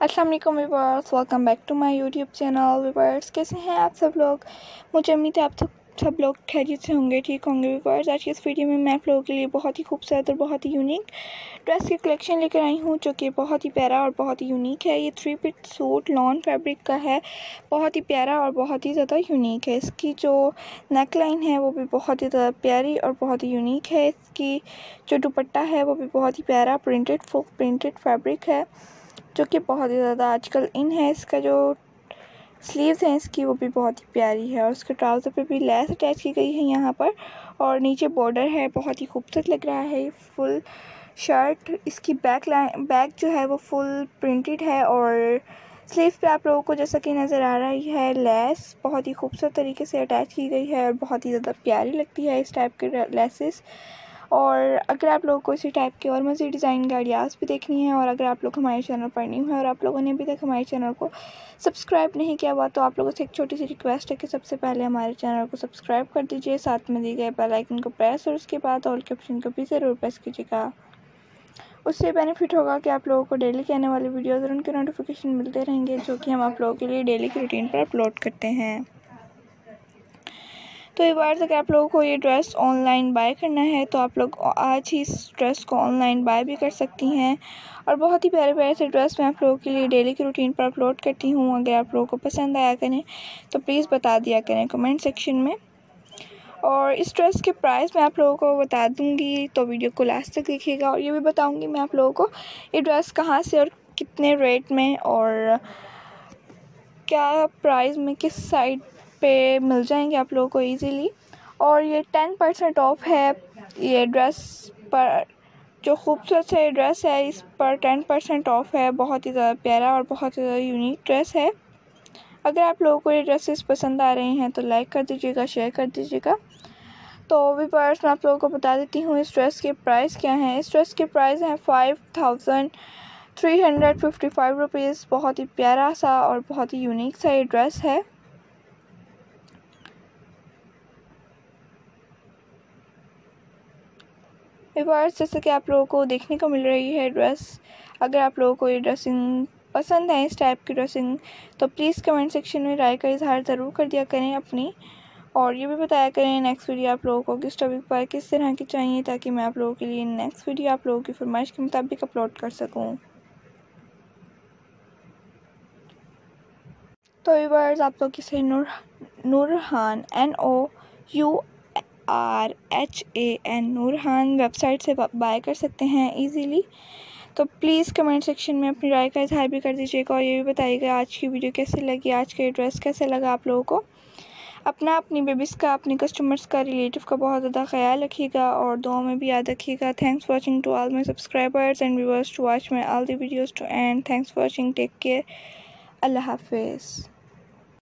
अस्सलाम वालेकुम viewers, welcome back to my YouTube channel. Viewers, कैसे हैं आप सब लोग? मुझे उम्मीद है आप सब लोग खैरियत से होंगे, ठीक होंगे। व्यूअर्स, आज की इस वीडियो में मैं आप लोगों के लिए बहुत ही खूबसूरत और बहुत ही यूनिक ड्रेस की कलेक्शन लेकर आई हूं, जो कि बहुत ही प्यारा और बहुत ही यूनिक है। ये 3 पीस सूट लॉन फैब्रिक का है, बहुत ही प्यारा और बहुत ही ज़्यादा यूनिक है। इसकी जो नेक लाइन है वो भी बहुत ही ज़्यादा प्यारी और बहुत ही यूनिक है। इसकी जो दुपट्टा है वो भी बहुत ही प्यारा प्रिंटेड फैब्रिक है, जो कि बहुत ही ज़्यादा आजकल इन है। इसका जो स्लीव्स हैं इसकी वो भी बहुत ही प्यारी है और उसके ट्राउज़र पे भी लेस अटैच की गई है यहाँ पर, और नीचे बॉर्डर है, बहुत ही खूबसूरत लग रहा है। फुल शर्ट, इसकी बैक जो है वो फुल प्रिंटेड है और स्लीव पे आप लोगों को जैसा कि नज़र आ रही है लेस बहुत ही खूबसूरत तरीके से अटैच की गई है और बहुत ही ज़्यादा प्यारी लगती है इस टाइप के लेसेस। और अगर आप लोगों को इसी टाइप के और मज़ीद डिज़ाइन आइडियाज़ भी देखनी है, और अगर आप लोग हमारे चैनल पर न्यू हैं और आप लोगों ने अभी तक हमारे चैनल को सब्सक्राइब नहीं किया हुआ, तो आप लोगों से एक छोटी सी रिक्वेस्ट है कि सबसे पहले हमारे चैनल को सब्सक्राइब कर दीजिए, साथ में दिए गए बेल आइकन को प्रेस और उसके बाद ऑल के ऑप्शन को भी ज़रूर प्रेस कीजिएगा। उससे बेनिफिट होगा कि आप लोगों को डेली के आने वाली वीडियोज़ और उनके नोटिफिकेशन मिलते रहेंगे, जो कि हम आप लोगों के लिए डेली की रूटीन पर अपलोड करते हैं। तो एक बार अगर आप लोगों को ये ड्रेस ऑनलाइन बाय करना है तो आप लोग आज ही इस ड्रेस को ऑनलाइन बाय भी कर सकती हैं, और बहुत ही प्यारे प्यारे से ड्रेस मैं आप लोगों के लिए डेली की रूटीन पर अपलोड करती हूँ। अगर आप लोगों को पसंद आया करें तो प्लीज़ बता दिया करें कमेंट सेक्शन में। और इस ड्रेस के प्राइस मैं आप लोगों को बता दूँगी, तो वीडियो को लास्ट तक देखिएगा। और ये भी बताऊँगी मैं आप लोगों को ये ड्रेस कहाँ से और कितने रेट में और क्या प्राइस में किस साइड पे मिल जाएंगे आप लोगों को इजीली। और ये 10% ऑफ है ये ड्रेस पर, जो खूबसूरत से ड्रेस है इस पर 10% ऑफ है। बहुत ही ज़्यादा प्यारा और बहुत ही ज़्यादा यूनिक ड्रेस है। अगर आप लोगों को ये ड्रेसेस पसंद आ रहे हैं तो लाइक कर दीजिएगा, शेयर कर दीजिएगा। तो व्यूअर्स, मैं आप लोगों को बता देती हूँ इस ड्रेस के प्राइस क्या हैं। इस ड्रेस के प्राइस हैं 5355 रुपीज़। बहुत ही प्यारा सा और बहुत ही यूनिक सा ये ड्रेस है। व्यूअर्स, जैसे कि आप लोगों को देखने को मिल रही है ड्रेस, अगर आप लोगों को ये ड्रेसिंग पसंद है, इस टाइप की ड्रेसिंग, तो प्लीज़ कमेंट सेक्शन में राय का इजहार ज़रूर कर दिया करें अपनी। और ये भी बताया करें नेक्स्ट वीडियो आप लोगों को किस टॉपिक पर किस तरह की चाहिए, ताकि मैं आप लोगों के लिए नेक्स्ट वीडियो आप लोगों की फरमाइश के मुताबिक अपलोड कर सकूँ। तो व्यूअर्स, आप लोग इसे नूरहान NOURHAN नूरहान वेबसाइट से बाय कर सकते हैं इजीली। तो प्लीज़ कमेंट सेक्शन में अपनी राय का इजहार भी कर दीजिएगा और ये भी बताइएगा आज की वीडियो कैसी लगी, आज का ये ड्रेस कैसे लगा आप लोगों को। अपनी बेबीज़ का, अपने कस्टमर्स का, रिलेटिव का बहुत ज़्यादा ख्याल रखिएगा और दुआ में भी याद रखिएगा। Thanks for watching to all my subscribers and viewers to watch my all the videos to end. Thanks for watching, take care, अल्लाह हाफिज़।